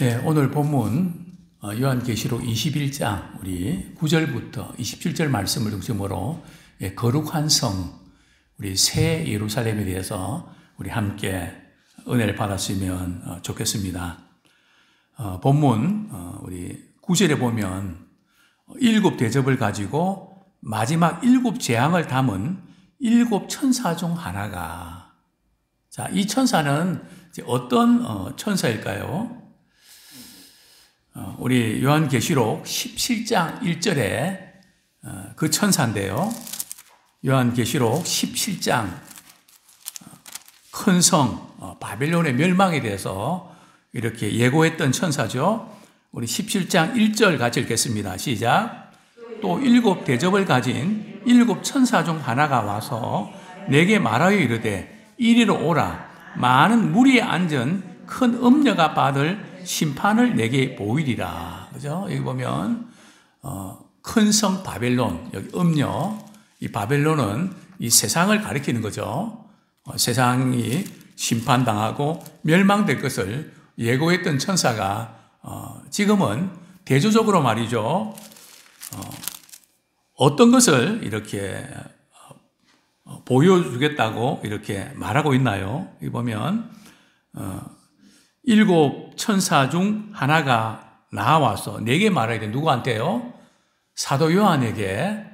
네, 오늘 본문 요한계시록 21장 우리 9절부터 27절 말씀을 중심으로 거룩한 성, 우리 새 예루살렘에 대해서 우리 함께 은혜를 받았으면 좋겠습니다. 본문 우리 9절에 보면 7 대접을 가지고 마지막 7 재앙을 담은 7 천사 중 하나가, 자, 이 천사는 어떤 천사일까요? 우리 요한계시록 17장 1절에 그 천사인데요. 요한계시록 17장 큰 성 바벨론의 멸망에 대해서 이렇게 예고했던 천사죠. 우리 17장 1절 같이 읽겠습니다. 시작. 또 7 대접을 가진 7 천사 중 하나가 와서 내게 말하여 이르되 이리로 오라. 많은 무리에 앉은 큰 음녀가 받을 심판을 내게 보이리라. 그죠? 여기 보면 큰 성 바벨론, 여기 음녀, 이 바벨론은 이 세상을 가리키는 거죠. 세상이 심판당하고 멸망될 것을 예고했던 천사가 지금은 대조적으로 말이죠. 어떤 것을 이렇게 보여주겠다고 이렇게 말하고 있나요? 여기 보면 7 천사 중 하나가 나와서 내게 말하게 돼. 누구한테요? 사도 요한에게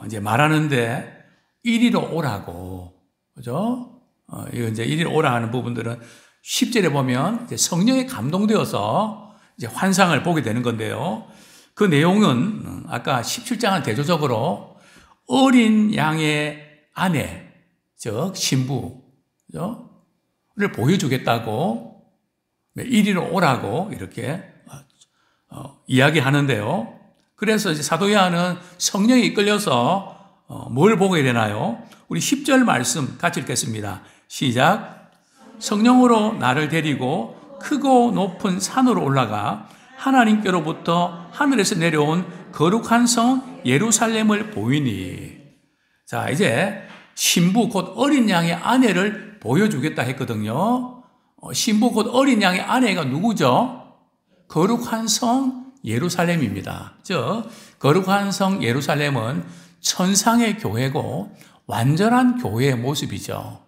이제 말하는데 이리로 오라고. 그죠? 이거 이제 이리로 오라 하는 부분들은 10절에 보면 이제 성령에 감동되어서 이제 환상을 보게 되는 건데요. 그 내용은 아까 17장은 대조적으로 어린 양의 아내, 즉 신부, 를 보여주겠다고 이리로 오라고 이렇게 이야기하는데요. 그래서 이제 사도 요한은 성령에 이끌려서 뭘 보게 되나요? 우리 10절 말씀 같이 읽겠습니다. 시작. 성령으로 나를 데리고 크고 높은 산으로 올라가 하나님께로부터 하늘에서 내려온 거룩한 성 예루살렘을 보이니. 자, 이제 신부 곧 어린 양의 아내를 보여주겠다 했거든요. 신부 곧 어린 양의 아내가 누구죠? 거룩한 성 예루살렘입니다. 즉, 거룩한 성 예루살렘은 천상의 교회고 완전한 교회의 모습이죠.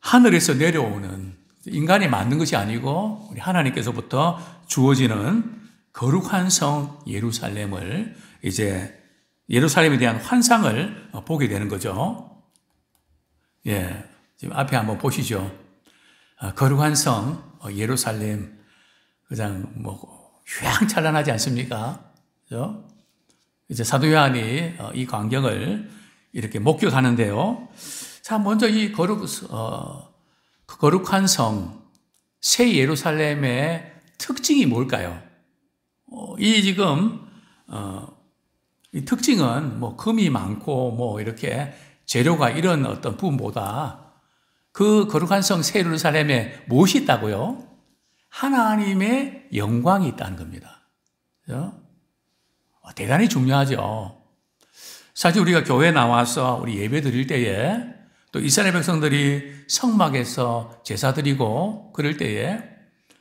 하늘에서 내려오는, 인간이 만든 것이 아니고 우리 하나님께서부터 주어지는 거룩한 성 예루살렘을, 이제 예루살렘에 대한 환상을 보게 되는 거죠. 예, 지금 앞에 한번 보시죠. 거룩한 성 예루살렘, 그냥 휘황찬란하지 않습니까? 그죠? 이제 사도 요한이 이 광경을 이렇게 목격하는데요. 자, 먼저 이 거룩한 성 새 예루살렘의 특징이 뭘까요? 이 특징은 금이 많고 이렇게 재료가 이런 어떤 부분보다 그 거룩한 성 새 예루살렘에 무엇이 있다고요? 하나님의 영광이 있다는 겁니다. 그렇죠? 대단히 중요하죠. 사실 우리가 교회에 나와서 우리 예배 드릴 때에 또 이스라엘 백성들이 성막에서 제사 드리고 그럴 때에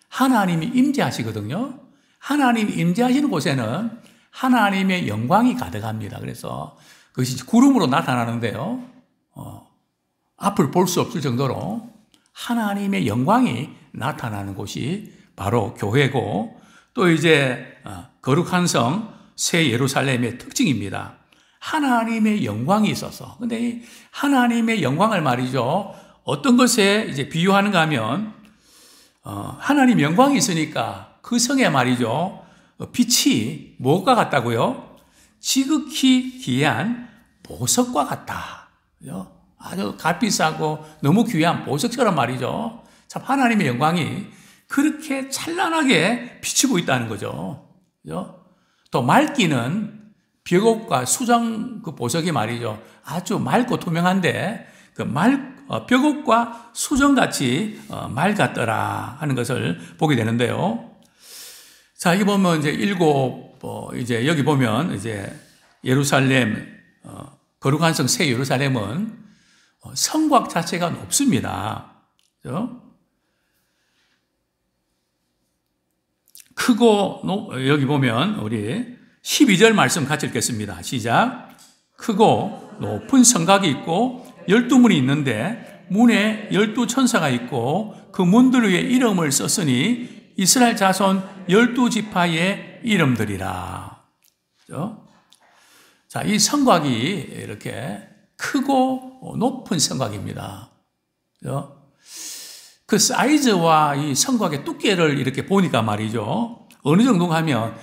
하나님이 임재하시거든요. 하나님이 임재하시는 곳에는 하나님의 영광이 가득합니다. 그래서 그것이 구름으로 나타나는데요. 앞을 볼 수 없을 정도로 하나님의 영광이 나타나는 곳이 바로 교회고, 또 이제 거룩한 성 새 예루살렘의 특징입니다. 하나님의 영광이 있어서. 근데 이 하나님의 영광을 말이죠. 어떤 것에 이제 비유하는가 하면 하나님 영광이 있으니까 그 성에 말이죠. 빛이 무엇과 같다고요? 지극히 귀한 보석과 같다. 아주 값비싸고 너무 귀한 보석처럼 말이죠. 참 하나님의 영광이 그렇게 찬란하게 비치고 있다는 거죠. 또 맑기는 벽옥과 수정 그 보석이 말이죠. 아주 맑고 투명한데 그 벽옥과 수정같이 맑았더라 하는 것을 보게 되는데요. 자, 여기 보면 이제 이제 여기 보면 이제 예루살렘 거룩한 성 새 예루살렘은 성곽 자체가 높습니다. 그죠? 크고 여기 보면 우리 12절 말씀 같이 읽겠습니다. 시작. 크고 높은 성곽이 있고 12문이 있는데 문에 12천사가 있고 그 문들 위에 이름을 썼으니 이스라엘 자손 12지파의 이름들이라. 그죠? 자, 이 성곽이 이렇게 크고 높은 성곽입니다. 그죠? 그 사이즈와 이 성곽의 두께를 이렇게 보니까 말이죠. 어느 정도 하면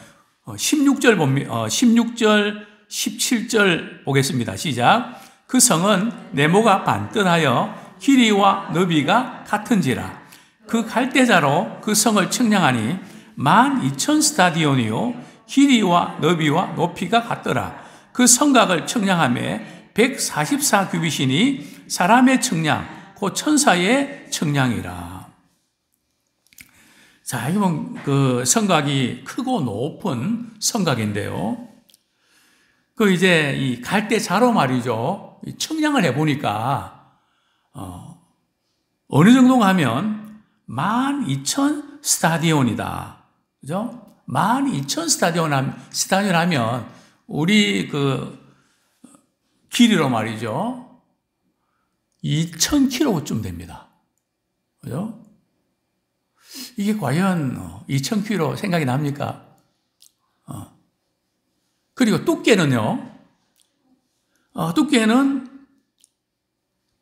16절, 17절 보겠습니다. 시작. 그 성은 네모가 반듯하여 길이와 너비가 같은지라. 그 갈대자로 그 성을 측량하니 12,000 스타디온이요 길이와 너비와 높이가 같더라. 그 성곽을 측량하며 144 규빗이니 사람의 측량 그 천사의 측량이라. 자, 이건 그 성곽이 크고 높은 성곽인데요. 그 이제 이 갈대자로 말이죠. 측량을 해보니까, 어느 정도 하면 12,000 스타디온이다. 그죠? 12,000 스타디온 하면 우리 그 길이로 말이죠. 2,000km쯤 됩니다. 그죠? 이게 과연 2,000km 생각이 납니까? 그리고 두께는요, 두께는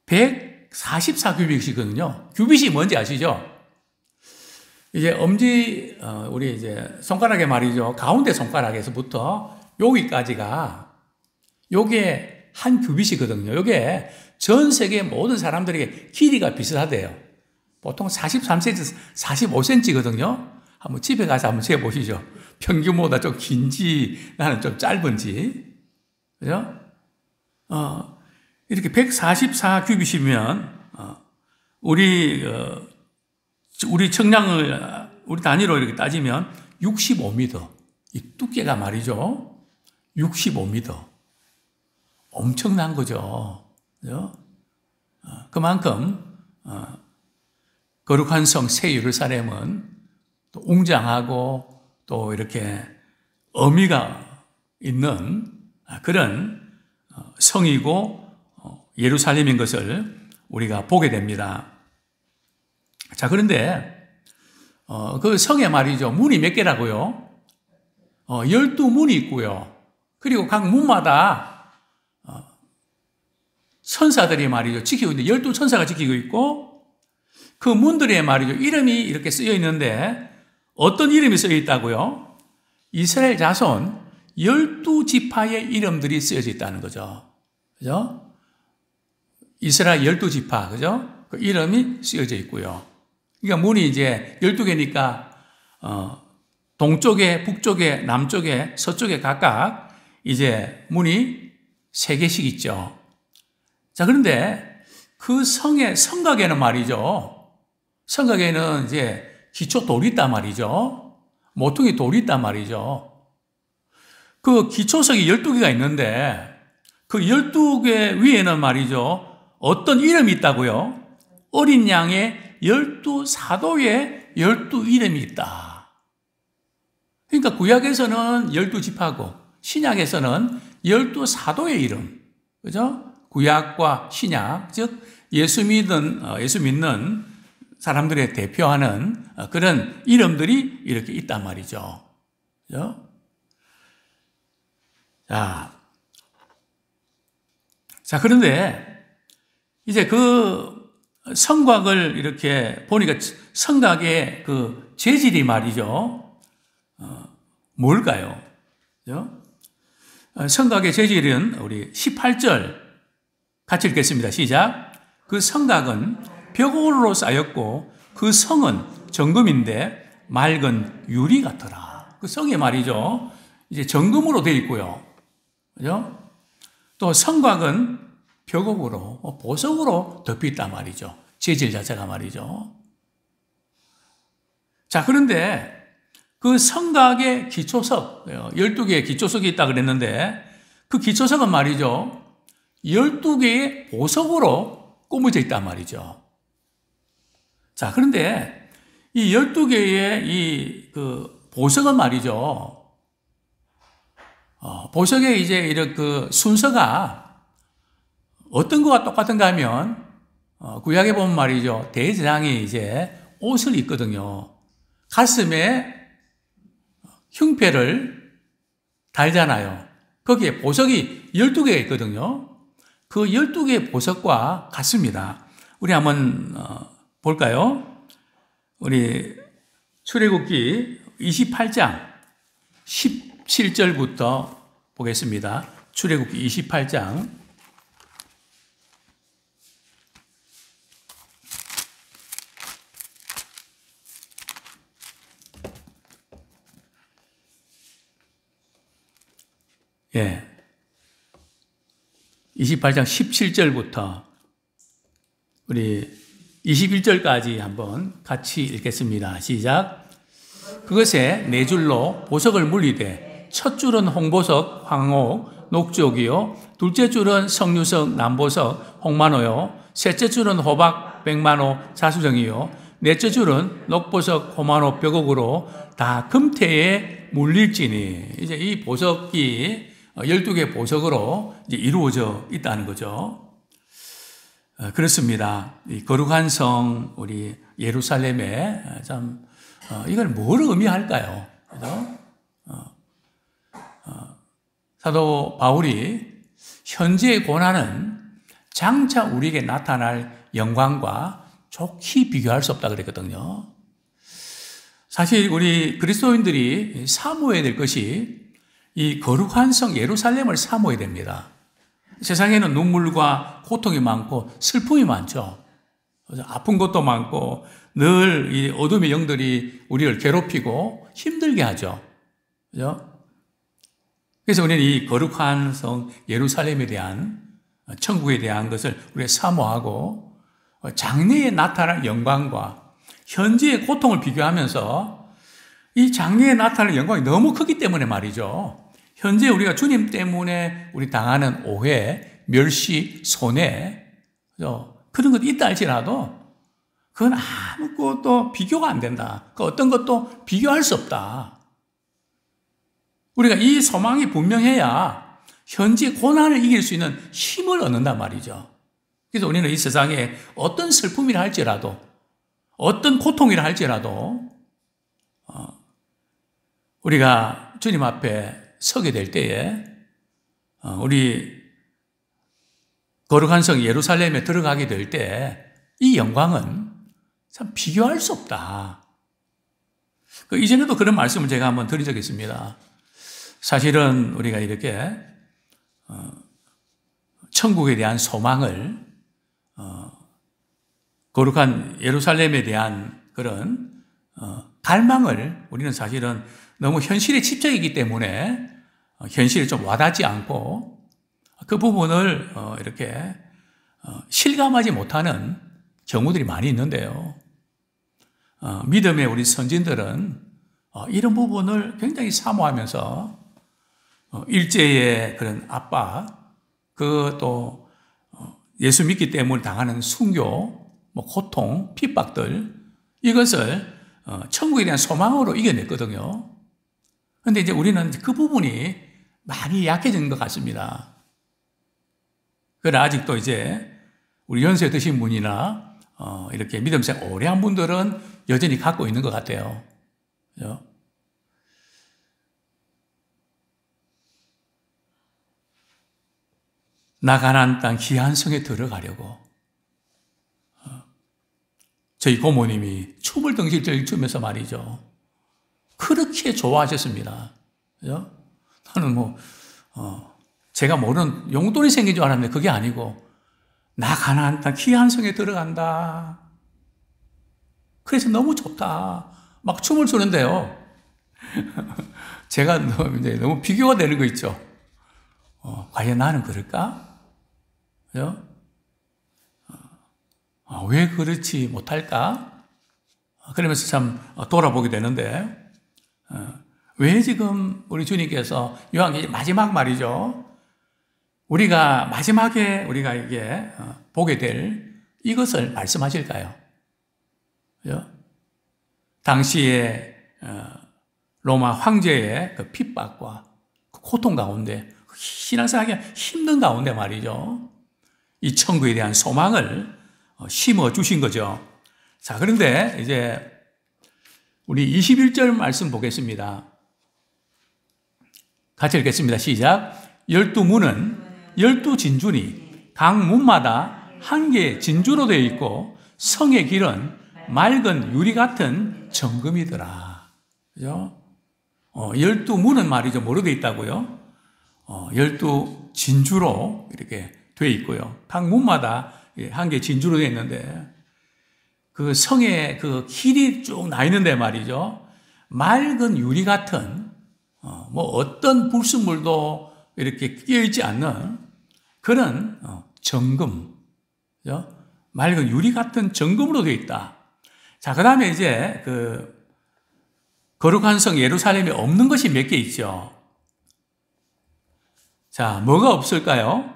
144 규빗이거든요. 규빗이 뭔지 아시죠? 이제 엄지, 우리 이제 손가락에 말이죠. 가운데 손가락에서부터 여기까지가, 요게 한 규빗이거든요. 요게 전 세계 모든 사람들에게 길이가 비슷하대요. 보통 43cm, 45cm거든요. 한번 집에 가서 한번 재보시죠. 평균보다 좀 긴지, 나는 좀 짧은지. 그죠? 이렇게 144 규빗이면, 우리 측량을, 우리 단위로 이렇게 따지면 65m. 이 두께가 말이죠. 65m. 엄청난 거죠. 그죠? 그만큼, 거룩한 성 새 예루살렘은 또 웅장하고 또 이렇게 의미가 있는 그런 성이고 예루살렘인 것을 우리가 보게 됩니다. 자, 그런데 그 성에 말이죠. 문이 몇 개라고요? 12문이 있고요. 그리고 각 문마다 천사들이 말이죠. 지키고 있는데 12천사가 지키고 있고 그 문들에 말이죠. 이름이 이렇게 쓰여 있는데 어떤 이름이 쓰여 있다고요? 이스라엘 자손 12지파의 이름들이 쓰여져 있다는 거죠. 그죠? 이스라엘 12지파, 그죠? 그 이름이 쓰여져 있고요. 그러니까 문이 이제 12개니까, 동쪽에, 북쪽에, 남쪽에, 서쪽에 각각 이제 문이 3개씩 있죠. 자, 그런데 그 성곽에는 말이죠. 성곽에는 이제 기초 돌이 있단 말이죠. 모퉁이 돌이 있단 말이죠. 그 기초석이 12개가 있는데 그 12개 위에는 말이죠. 어떤 이름이 있다고요? 어린 양의 12사도의 12이름이 있다. 그러니까 구약에서는 12지파고 신약에서는 12사도의 이름. 그죠? 구약과 신약, 즉 예수 믿는 사람들의 대표하는 그런 이름들이 이렇게 있단 말이죠. 그죠? 자, 그런데 이제 그 성곽을 이렇게 보니까 성곽의 그 재질이 말이죠. 뭘까요? 그죠? 성곽의 재질은 우리 18절 같이 읽겠습니다. 시작. 그 성곽은 벽돌로 쌓였고 그 성은 정금인데 맑은 유리 같더라. 그 성이 말이죠. 이제 정금으로 되어 있고요. 그죠? 또 성곽은 벽옥으로, 보석으로 덮여 있단 말이죠. 재질 자체가 말이죠. 자, 그런데 그 성곽의 기초석, 12개의 기초석이 있다 그랬는데 그 기초석은 말이죠. 12개의 보석으로 꾸며져 있단 말이죠. 자, 그런데 이 12개의 보석은 말이죠. 보석의 이제 이런 순서가 어떤 거와 똑같은가 하면, 구약에 보면 말이죠. 대제사장이 이제 옷을 입거든요. 가슴에 흉패를 달잖아요. 거기에 보석이 12개가 있거든요. 그 12개의 보석과 같습니다. 우리 한번 볼까요? 우리 출애굽기 28장 17절부터 보겠습니다. 출애굽기 28장 예. 28장 17절부터 우리 21절까지 한번 같이 읽겠습니다. 시작. 그것에 네 줄로 보석을 물리되 첫 줄은 홍보석, 황옥, 녹주옥이요. 둘째 줄은 석류석, 남보석, 홍만호요. 셋째 줄은 호박, 백만호, 자수정이요. 넷째 줄은 녹보석, 호만호, 벽옥으로 다 금태에 물릴지니. 이제 이 보석이 12개 보석으로 이제 이루어져 있다는 거죠. 그렇습니다. 이 거룩한 성, 우리 예루살렘에 이걸 뭘 의미할까요? 그죠? 사도 바울이 현재의 고난은 장차 우리에게 나타날 영광과 좋게 비교할 수 없다 그랬거든요. 사실 우리 그리스도인들이 사모해야 될 것이 이 거룩한 성 예루살렘을 사모해야 됩니다. 세상에는 눈물과 고통이 많고 슬픔이 많죠. 아픈 것도 많고 늘 이 어둠의 영들이 우리를 괴롭히고 힘들게 하죠. 그죠? 그래서 우리는 이 거룩한 성 예루살렘에 대한 천국에 대한 것을 우리가 사모하고 장래에 나타날 영광과 현재의 고통을 비교하면서 이 장래에 나타날 영광이 너무 크기 때문에 말이죠. 현재 우리가 주님 때문에 우리 당하는 오해, 멸시, 손해, 그런 것도 있다 할지라도 그건 아무것도 비교가 안 된다. 그 어떤 것도 비교할 수 없다. 우리가 이 소망이 분명해야 현재 고난을 이길 수 있는 힘을 얻는단 말이죠. 그래서 우리는 이 세상에 어떤 슬픔이라 할지라도 어떤 고통이라 할지라도 우리가 주님 앞에 서게 될 때에 우리 거룩한 성 예루살렘에 들어가게 될 때 이 영광은 참 비교할 수 없다. 이전에도 그런 말씀을 제가 한번 드린 적이 있습니다. 사실은 우리가 이렇게 천국에 대한 소망을 거룩한 예루살렘에 대한 그런 갈망을 우리는 사실은 너무 현실에 집착이기 때문에 현실에 좀 와닿지 않고 그 부분을 이렇게 실감하지 못하는 경우들이 많이 있는데요. 믿음의 우리 선진들은 이런 부분을 굉장히 사모하면서 일제의 그런 압박, 또 예수 믿기 때문에 당하는 순교, 고통, 핍박들 이것을 천국에 대한 소망으로 이겨냈거든요. 그런데 이제 우리는 그 부분이 많이 약해진 것 같습니다. 그러나 아직도 이제 우리 연세 드신 분이나 이렇게 믿음생 오래 한 분들은 여전히 갖고 있는 것 같아요. 그죠? 나 가나안 땅 귀한 성에 들어가려고 저희 고모님이 춤을 덩실덩실 추면서 말이죠. 그렇게 좋아하셨습니다. 그죠? 나는 제가 모르는 용돈이 생긴 줄 알았는데 그게 아니고 나 가나안 땅 귀한 성에 들어간다. 그래서 너무 좋다. 막 춤을 추는데요. 제가 너무 비교가 되는 거 있죠. 과연 나는 그럴까? 그죠? 왜 그렇지 못할까? 그러면서 참 돌아보게 되는데, 왜 지금 우리 주님께서 요한계시 마지막 말이죠. 우리가 마지막에 우리가 이게 보게 될 이것을 말씀하실까요? 그죠? 당시에 로마 황제의 그 핍박과 그 고통 가운데, 신앙생활하기가 힘든 가운데 말이죠. 이 천국에 대한 소망을 심어 주신 거죠. 자, 그런데 이제 우리 21절 말씀 보겠습니다. 같이 읽겠습니다. 시작. 12문은 12진주니 각 문마다 한 개의 진주로 되어 있고 성의 길은 맑은 유리 같은 정금이더라. 그죠? 12문은 말이죠. 뭐로 되어 있다고요? 12진주로 이렇게 되어 있고요. 각 문마다 한 개 진주로 되어 있는데 그 성의 그 길이 쭉 나 있는데 말이죠. 맑은 유리 같은 뭐 어떤 불순물도 이렇게 끼어 있지 않는 그런 정금, 그죠? 맑은 유리 같은 정금으로 되어 있다. 자, 그 다음에 이제 그 거룩한 성 예루살렘에 없는 것이 몇 개 있죠. 자, 뭐가 없을까요?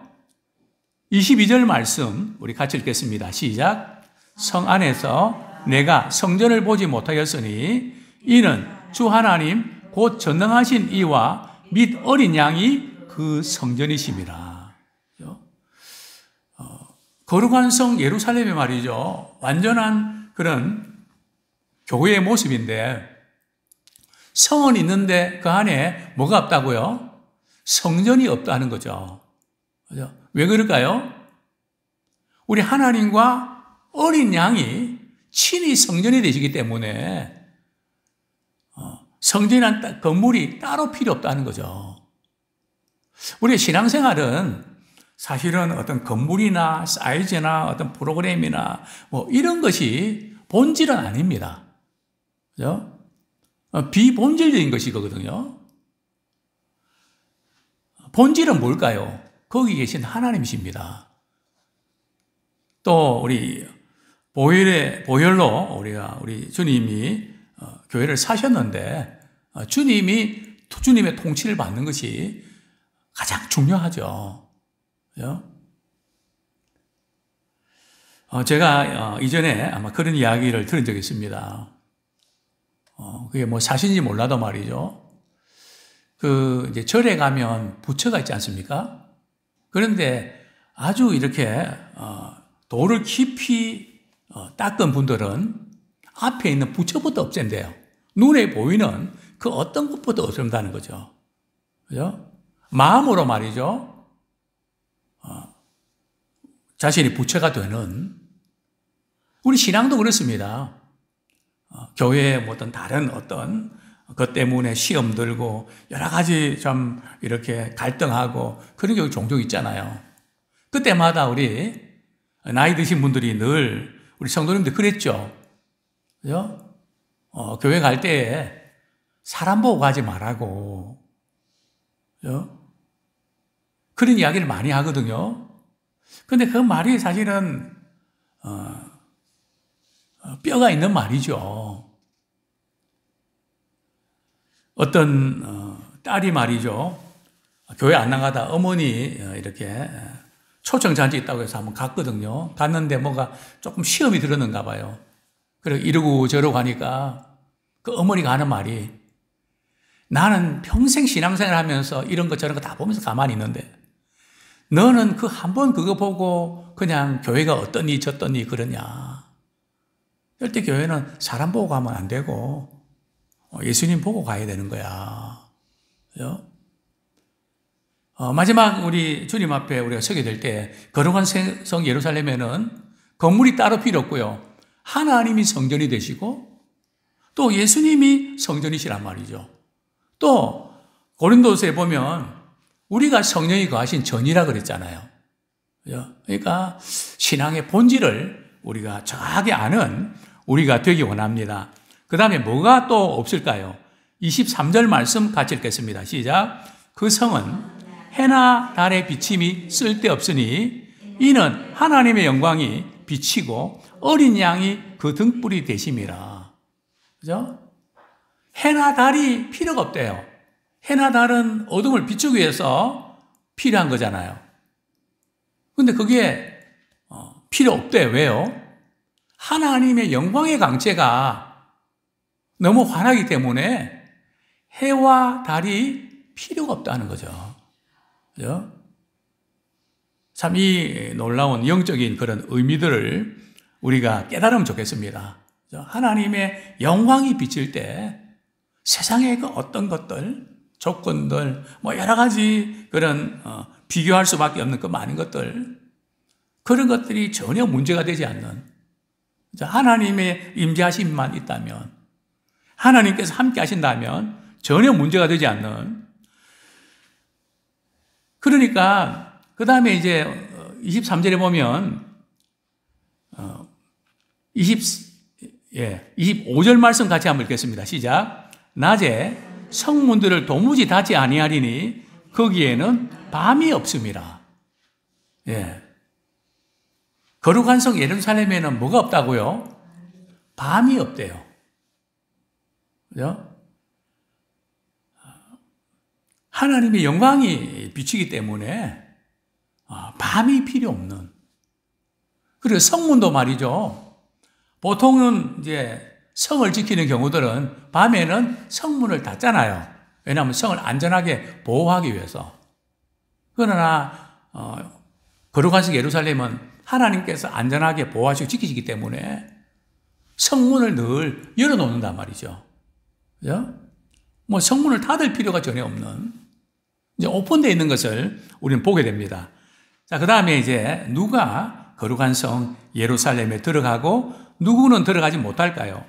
22절 말씀 우리 같이 읽겠습니다. 시작. 성 안에서 내가 성전을 보지 못하였으니 이는 주 하나님 곧 전능하신 이와 및 어린 양이 그 성전이심이라. 거룩한 성 예루살렘이 말이죠. 완전한 그런 교회의 모습인데 성은 있는데 그 안에 뭐가 없다고요? 성전이 없다는 거죠. 그죠? 왜 그럴까요? 우리 하나님과 어린 양이 친히 성전이 되시기 때문에 성전이란 건물이 따로 필요 없다는 거죠. 우리의 신앙생활은 사실은 어떤 건물이나 사이즈나 어떤 프로그램이나 뭐 이런 것이 본질은 아닙니다. 그죠? 비본질적인 것이거든요. 본질은 뭘까요? 거기 계신 하나님이십니다. 또 우리 보혈로 우리 주님이 교회를 사셨는데 주님의 통치를 받는 것이 가장 중요하죠. 그죠? 제가 이전에 아마 그런 이야기를 들은 적이 있습니다. 그게 뭐 사실인지 몰라도 말이죠. 이제 절에 가면 부처가 있지 않습니까? 그런데 아주 이렇게 돌을 깊이 닦은 분들은 앞에 있는 부처부터 없앤대요. 눈에 보이는 그 어떤 것부터 없앤다는 거죠. 그죠? 마음으로 말이죠. 자신이 부처가 되는 우리 신앙도 그렇습니다. 교회에 어떤 다른 어떤 것 때문에 시험 들고 여러 가지 좀 이렇게 갈등하고 그런 경우 종종 있잖아요. 그때마다 우리 나이 드신 분들이 늘 우리 성도님들 그랬죠. 그죠? 교회 갈 때에 사람 보고 가지 말라고. 그죠? 그런 이야기를 많이 하거든요. 근데 그 말이 사실은 뼈가 있는 말이죠. 어떤 딸이 말이죠. 교회 안 나가다 어머니 이렇게 초청잔치 있다고 해서 한번 갔거든요. 갔는데 뭔가 조금 시험이 들었는가 봐요. 그리고 이러고 저러고 하니까 그 어머니가 하는 말이 나는 평생 신앙생활 하면서 이런 거 저런 거 다 보면서 가만히 있는데 너는 그 한 번 그거 보고 그냥 교회가 어떠니 저떠니 그러냐. 절대 교회는 사람 보고 가면 안 되고 예수님 보고 가야 되는 거야. 그죠? 마지막 우리 주님 앞에 우리가 서게 될 때 거룩한 성 예루살렘에는 건물이 따로 필요 없고요. 하나님이 성전이 되시고 또 예수님이 성전이시란 말이죠. 또 고린도서에 보면 우리가 성령이 거하신 전이라 그랬잖아요. 그죠? 그러니까 신앙의 본질을 우리가 정확하게 아는 우리가 되기 원합니다. 그 다음에 뭐가 또 없을까요? 23절 말씀 같이 읽겠습니다. 시작. 그 성은 해나 달의 비침이 쓸데없으니 이는 하나님의 영광이 비치고 어린 양이 그 등불이 되심이라. 그죠? 해나 달이 필요가 없대요. 해나 달은 어둠을 비추기 위해서 필요한 거잖아요. 근데 그게 필요 없대. 왜요? 하나님의 영광의 강체가 너무 환하기 때문에 해와 달이 필요가 없다는 거죠. 그죠? 참 이 놀라운 영적인 그런 의미들을 우리가 깨달으면 좋겠습니다. 하나님의 영광이 비칠 때 세상의 그 어떤 것들, 조건들, 뭐 여러 가지 그런 비교할 수밖에 없는 그 많은 것들, 그런 것들이 전혀 문제가 되지 않는, 하나님의 임재하심만 있다면, 하나님께서 함께 하신다면 전혀 문제가 되지 않는. 그러니까 그 다음에 이제 23절에 보면 25절 말씀 같이 한번 읽겠습니다. 시작. 낮에 성문들을 도무지 닫지 아니하리니 거기에는 밤이 없음이라. 예. 거룩한 성 예루살렘에는 뭐가 없다고요? 밤이 없대요. 그죠? 하나님의 영광이 비치기 때문에 밤이 필요 없는. 그리고 성문도 말이죠. 보통은 이제 성을 지키는 경우들은 밤에는 성문을 닫잖아요. 왜냐하면 성을 안전하게 보호하기 위해서. 그러나 거룩한 성 예루살렘은 하나님께서 안전하게 보호하시고 지키시기 때문에 성문을 늘 열어놓는단 말이죠. 그죠? 뭐 성문을 닫을 필요가 전혀 없는, 이제 오픈되어 있는 것을 우리는 보게 됩니다. 자, 그 다음에 이제 누가 거룩한 성 예루살렘에 들어가고 누구는 들어가지 못할까요?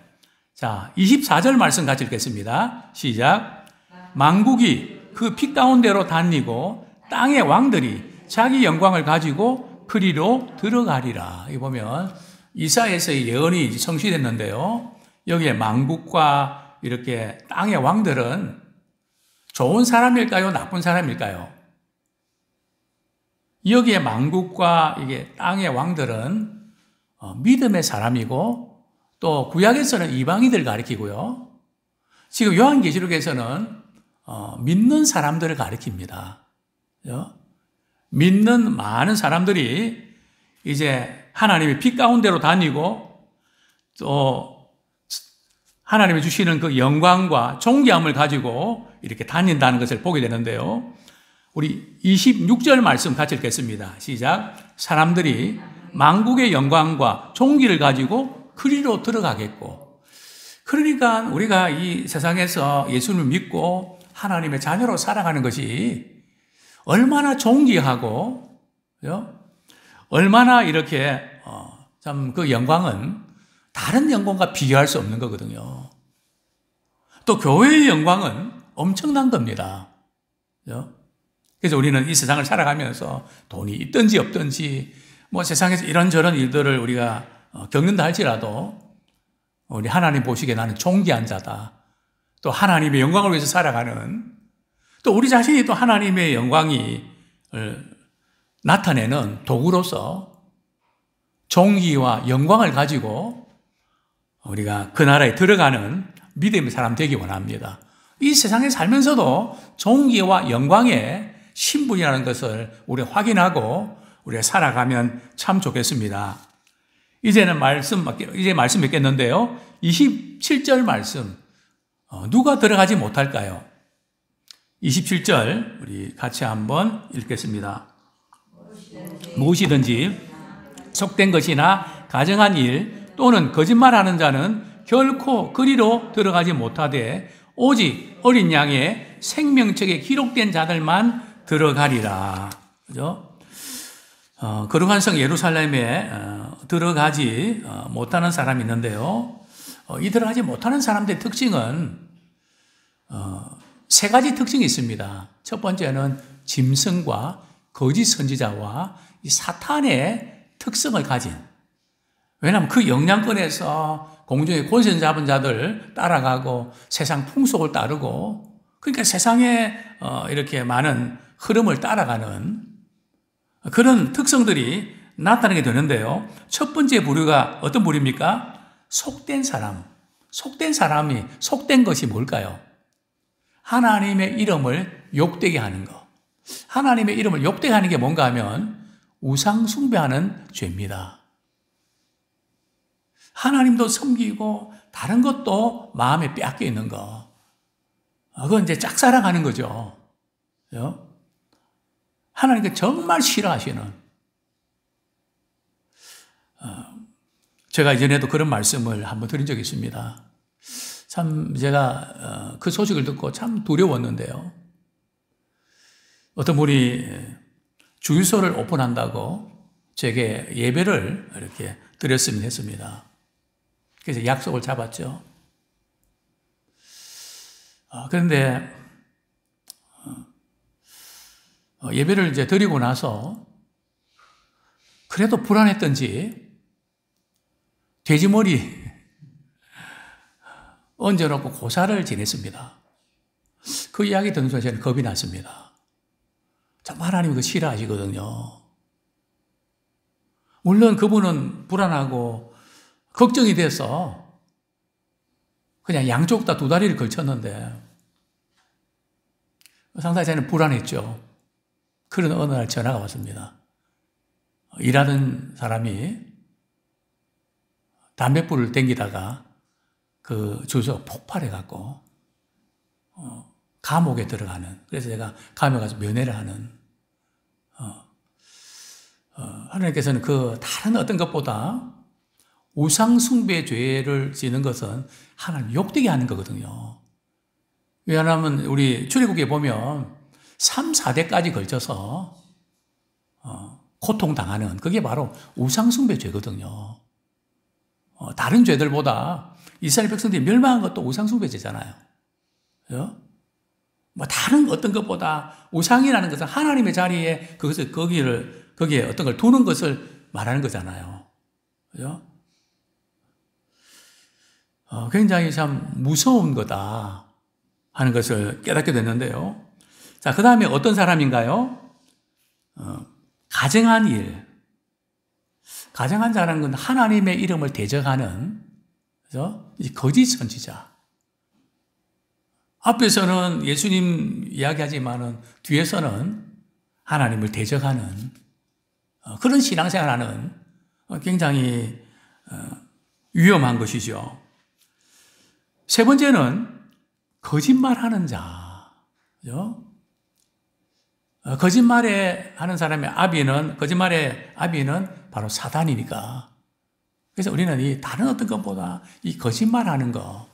자, 24절 말씀 같이 읽겠습니다. 시작. 만국이 그 빛 가운데로 다니고 땅의 왕들이 자기 영광을 가지고 그리로 들어가리라. 이 보면 이사야서의 예언이 성취됐는데요. 여기에 만국과 이렇게 땅의 왕들은 좋은 사람일까요? 나쁜 사람일까요? 여기에 만국과 이게 땅의 왕들은 믿음의 사람이고 또 구약에서는 이방인들을 가리키고요. 지금 요한계시록에서는 믿는 사람들을 가리킵니다. 믿는 많은 사람들이 이제 하나님의 빛 가운데로 다니고 또 하나님이 주시는 그 영광과 존귀함을 가지고 이렇게 다닌다는 것을 보게 되는데요. 우리 26절 말씀 같이 읽겠습니다. 시작. 사람들이 만국의 영광과 존귀를 가지고 그리로 들어가겠고. 그러니까 우리가 이 세상에서 예수를 믿고 하나님의 자녀로 살아가는 것이 얼마나 존귀하고 얼마나 이렇게 참 그 영광은 다른 영광과 비교할 수 없는 거거든요. 또 교회의 영광은 엄청난 겁니다. 그래서 우리는 이 세상을 살아가면서 돈이 있든지 없든지 뭐 세상에서 이런저런 일들을 우리가 겪는다 할지라도 우리 하나님 보시기에 나는 존귀한 자다. 또 하나님의 영광을 위해서 살아가는, 또 우리 자신이 또 하나님의 영광이 나타내는 도구로서 존귀와 영광을 가지고 우리가 그 나라에 들어가는 믿음의 사람 되기 원합니다. 이 세상에 살면서도 존귀와 영광의 신분이라는 것을 우리가 확인하고 우리가 살아가면 참 좋겠습니다. 이제 말씀 맺겠는데요. 27절 말씀. 누가 들어가지 못할까요? 27절 우리 같이 한번 읽겠습니다. 무엇이든지 속된 것이나 가정한 일 또는 거짓말하는 자는 결코 그리로 들어가지 못하되 오직 어린 양의 생명책에 기록된 자들만 들어가리라. 그죠? 거룩한 성 예루살렘에 들어가지 못하는 사람이 있는데요. 이 들어가지 못하는 사람들의 특징은 세 가지 특징이 있습니다. 첫 번째는 짐승과 거짓 선지자와 이 사탄의 특성을 가진, 왜냐하면 그 영향권에서 공중에 권세 잡은 자들 따라가고 세상 풍속을 따르고, 그러니까 세상에 이렇게 많은 흐름을 따라가는 그런 특성들이 나타나게 되는데요. 첫 번째 부류가 어떤 부류입니까? 속된 사람. 속된 사람이, 속된 것이 뭘까요? 하나님의 이름을 욕되게 하는 것. 하나님의 이름을 욕되게 하는 게 뭔가 하면 우상 숭배하는 죄입니다. 하나님도 섬기고 다른 것도 마음에 빼앗겨 있는 거. 그건 이제 짝사랑하는 거죠. 하나님께 정말 싫어하시는. 제가 이전에도 그런 말씀을 한번 드린 적이 있습니다. 참 제가 그 소식을 듣고 참 두려웠는데요. 어떤 분이 주유소를 오픈한다고 제게 예배를 이렇게 드렸으면 했습니다. 그래서 약속을 잡았죠. 그런데 예배를 이제 드리고 나서 그래도 불안했던지 돼지머리 얹어놓고 고사를 지냈습니다. 그 이야기 듣는 순간 저는 겁이 났습니다. 정말 하나님 그거 싫어하시거든요. 물론 그분은 불안하고 걱정이 돼서 그냥 양쪽 다 두 다리를 걸쳤는데 상당히 저는 불안했죠. 그런 어느 날 전화가 왔습니다. 일하는 사람이 담뱃불을 땡기다가 그 주소가 폭발해갖고 감옥에 들어가는, 그래서 제가 감옥에 가서 면회를 하는, 하나님께서는 그 다른 어떤 것보다 우상숭배 죄를 지는 것은 하나님 욕되게 하는 거거든요. 왜냐하면 우리 출애굽기에 보면 3, 4대까지 걸쳐서 고통당하는, 그게 바로 우상숭배 죄거든요. 다른 죄들보다 이스라엘 백성들이 멸망한 것도 우상숭배죄잖아요. 뭐 다른 어떤 것보다 우상이라는 것은 하나님의 자리에 그것을 거기에 어떤 걸 두는 것을 말하는 거잖아요. 그죠? 굉장히 참 무서운 거다 하는 것을 깨닫게 됐는데요. 자, 그 다음에 어떤 사람인가요? 가정한 일. 가정한 자라는 건 하나님의 이름을 대적하는, 그죠? 거짓 선지자. 앞에서는 예수님 이야기하지만은 뒤에서는 하나님을 대적하는 그런 신앙생활하는 굉장히 위험한 것이죠. 세 번째는 거짓말하는 자. 그죠? 거짓말에 하는 사람의 거짓말의 아비는 바로 사단이니까. 그래서 우리는 이 다른 어떤 것보다 이 거짓말하는 거,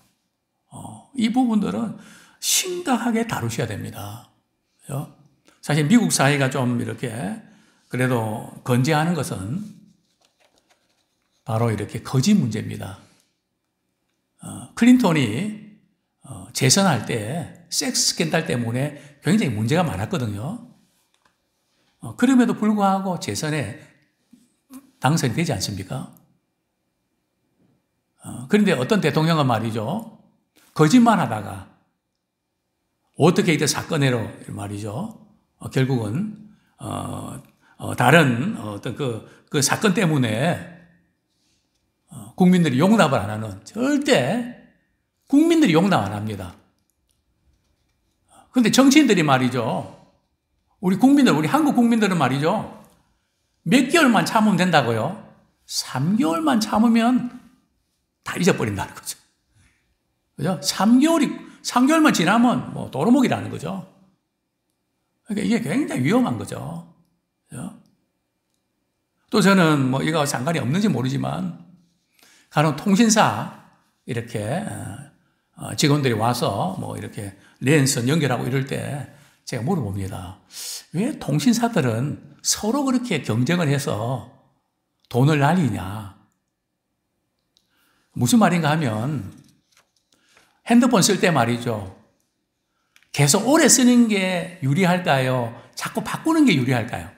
이 부분들은 심각하게 다루셔야 됩니다. 그죠? 사실 미국 사회가 좀 이렇게 그래도 건재하는 것은 바로 이렇게 거짓 문제입니다. 클린턴이 재선할 때 섹스 스캔들 때문에 굉장히 문제가 많았거든요. 그럼에도 불구하고 재선에 당선이 되지 않습니까? 그런데 어떤 대통령은 말이죠, 거짓말 하다가 워터게이트 사건으로 말이죠, 결국은 다른 어떤 그 사건 때문에 국민들이 용납을 안 하는, 절대 국민들이 용납 안 합니다. 그런데 정치인들이 말이죠, 우리 한국 국민들은 말이죠, 몇 개월만 참으면 된다고요? 3개월만 참으면 다 잊어버린다는 거죠. 그죠? 3개월만 지나면 뭐 도루묵이라는 거죠. 그러니까 이게 굉장히 위험한 거죠. 그죠? 또 저는 뭐 이거 상관이 없는지 모르지만 간혹 통신사 이렇게 직원들이 와서 뭐 이렇게 랜선 연결하고 이럴 때 제가 물어봅니다. 왜 통신사들은 서로 그렇게 경쟁을 해서 돈을 날리냐? 무슨 말인가 하면 핸드폰 쓸 때 말이죠, 계속 오래 쓰는 게 유리할까요? 자꾸 바꾸는 게 유리할까요?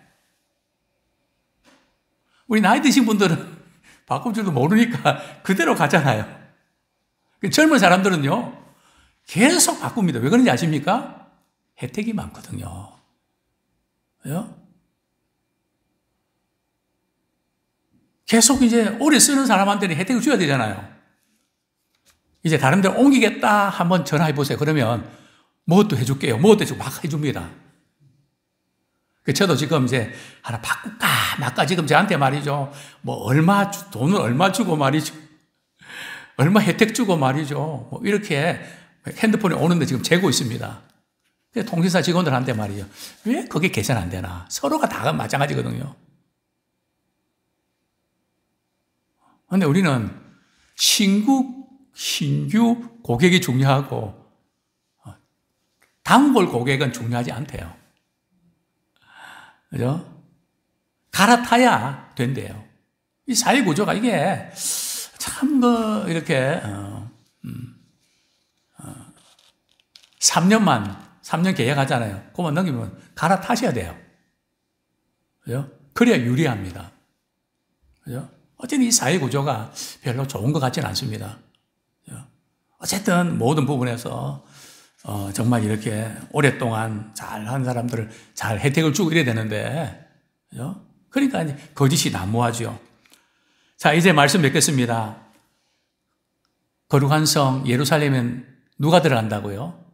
우리 나이 드신 분들은 바꿀 줄도 모르니까 그대로 가잖아요. 젊은 사람들은요, 계속 바꿉니다. 왜 그런지 아십니까? 혜택이 많거든요. 그죠? 계속 이제 오래 쓰는 사람한테는 혜택을 줘야 되잖아요. 이제 다른 데로 옮기겠다 한번 전화해 보세요. 그러면 무엇도 해줄게요. 무엇도 해주고 막 해줍니다. 저도 지금 이제 하나 바꿀까 말까 지금 저한테 말이죠, 뭐 돈을 얼마 주고 말이죠, 얼마 혜택 주고 말이죠. 뭐 이렇게 핸드폰이 오는데 지금 재고 있습니다. 통신사 직원들한테 말이죠. 왜 그게 개선 안 되나? 서로가 다 마찬가지거든요. 근데 우리는 신규 고객이 중요하고 단골 고객은 중요하지 않대요. 그죠? 갈아타야 된대요. 이 사회 구조가 이게 참 이렇게 3년 계약하잖아요. 그만 넘기면 갈아타셔야 돼요. 그죠? 그래야 유리합니다. 그죠? 어쨌든 이 사회 구조가 별로 좋은 것 같지는 않습니다. 그죠? 어쨌든 모든 부분에서 정말 이렇게 오랫동안 잘한 사람들을 잘 혜택을 주고 이래야 되는데, 그죠? 그러니까 거짓이 난무하죠. 자, 이제 말씀 맺겠습니다. 거룩한 성 예루살렘엔 누가 들어간다고요?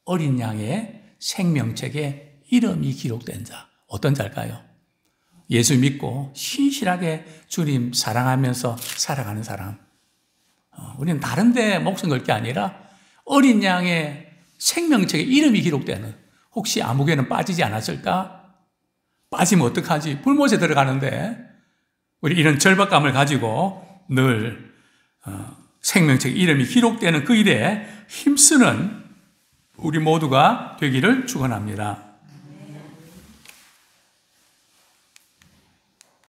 어린 양의 생명책에 이름이 기록된 자. 어떤 자일까요? 예수 믿고 신실하게 주님 사랑하면서 살아가는 사람. 우리는 다른 데 목숨 걸 게 아니라 어린 양의 생명책에 이름이 기록되는, 혹시 아무개는 빠지지 않았을까? 빠지면 어떡하지? 불못에 들어가는데 우리 이런 절박감을 가지고 늘 생명책에 이름이 기록되는 그 일에 힘쓰는 우리 모두가 되기를 축원합니다.